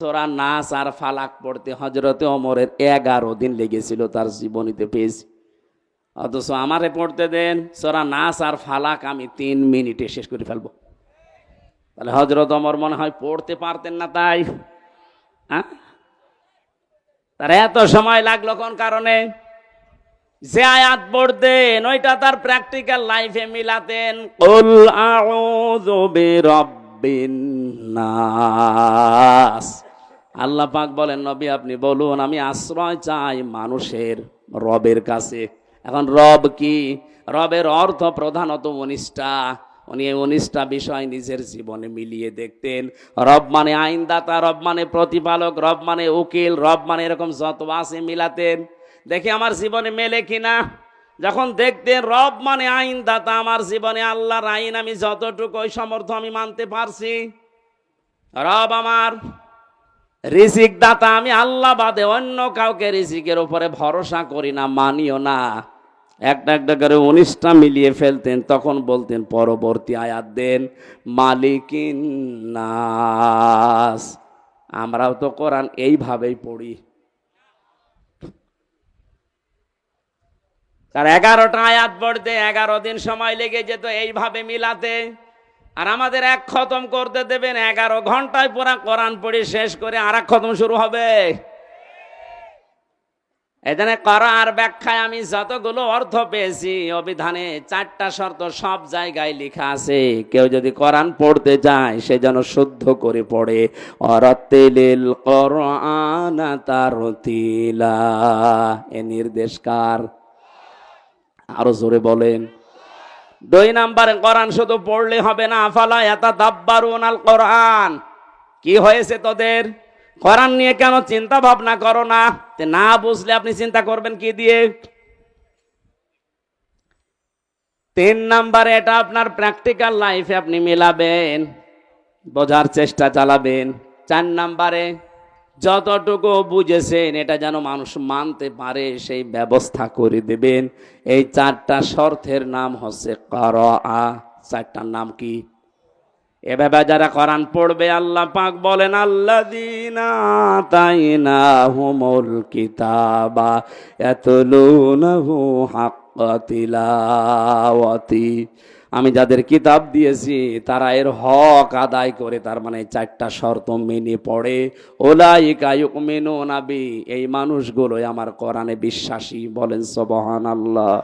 সূরা নাস আর ফালাক পড়তে হযরতে ওমরের 11 দিন লেগেছিল তার জীবনীতে পেয়েছি। অথচ আমারে পড়তে দেন সূরা নাস আর ফালাক আমি 3 মিনিটে শেষ করে ফেলবো। তাহলে হযরত ওমর মনে হয় পড়তে পারতেন না, তাই তার এত সময় লাগলো কোন কারণে? যে আয়াত পড়তেন ওইটা তার প্র্যাকটিক্যাল লাইফে মিলাতেন। কুল আউযু বিরাব্বিন নাস। আল্লাহ পাক বলেন, নবী আপনি বলুন আমি আশ্রয় চাই মানুষের রবের কাছে। এখন রব কি? রবের অর্থ প্রধানত 19টা। উনি এই 19টা বিষয় নিজের জীবনে মিলিয়ে দেখতেন। রব মানে আইনদাতা, রব মানে প্রতিপালক, রব মানে উকিল, রব মানে এরকম যত আছে মিলাতেন, দেখি আমার জীবনে মেলে কিনা। যখন দেখতেন রব মানে আইনদাতা, আমার জীবনে আল্লাহর আইন আমি যতটুকু ওই সমর্থ আমি মানতে পারছি। রব আমার রিজিক দাতা, আমি আল্লাহ বাদে অন্য কাউকে রিজিকের উপরে ভরসা করি না, মানিও না। একটা একটা করে 19টা মিলিয়ে ফেলতেন। তখন বলতেন পরবর্তী আয়াত দেন মালিকিন নাস। আমরাও তো কোরআন এইভাবেই পড়ি। তার 11টা আয়াত পড়তে 11 দিন সময় লেগে যেত এইভাবে মিলাতে। আর আমাদের এক খতম করতে দেবেন 11 ঘন্টায় পুরা কোরআন পড়ে শেষ করে আর এক খতম শুরু হবে। এখানে করার ব্যাখ্যায় আমি যতগুলো অর্থ পেয়েছি, অভিধানে 4টা শর্ত সব জায়গায় লেখা আছে। কেউ যদি কোরআন পড়তে যায় সে যেন শুদ্ধ করে পড়ে। অরাতিলিল কোরআন তারতিলা, এ নির্দেশ কার? আরো জোরে বলেন। 2 নম্বরে কোরআন শুধু পড়লে হবে না, আফালা ইয়াতাদাব্বারুনাল কোরআন। কি হয়েছে তোদের? কোরআন নিয়ে কেন চিন্তা ভাবনা করো না? না বুঝলে আপনি চিন্তা করবেন কি দিয়ে? 3 নম্বরে এটা আপনার প্র্যাকটিক্যাল লাইফে আপনি মেলাবেন, বোঝার চেষ্টা চালাবেন। 4 নম্বরে যতটুকু বুঝেছেন এটা যেন মানুষ মানতে পারে সেই ব্যবস্থা করে দেবেন। এই 4টা শর্তের নাম হচ্ছে করাআ। 4টার নাম কি? এভাবে যারা কোরআন পড়বে আল্লাহ পাক বলেন আল্লাযীনা আতাইনাহুমুল কিতাবা ইয়াতলুনাহু হাক্কা তিলাওয়াতি। আমি যাদের কিতাব দিয়েছি তারা এর হক আদায় করে, তার মানে 4টা শর্ত মেনে পড়ে। উলাইকা ইউমিনুনা বি, এই মানুষগুলোই আমার কোরআনে বিশ্বাসী। বলেন সুবহানাল্লাহ।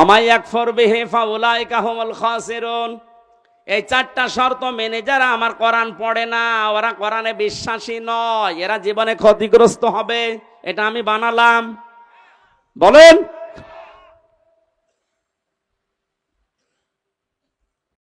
আমা ইয়াকফুর বিহি ফাউলাইকা হুমুল খাসিরুন। এই 4টা শর্ত মেনে যারা আমার কোরআন পড়ে না, ওরা কোরআনে বিশ্বাসী নয়, এরা জীবনে ক্ষতিগ্রস্ত হবে। এটা আমি বানালাম। বলেন।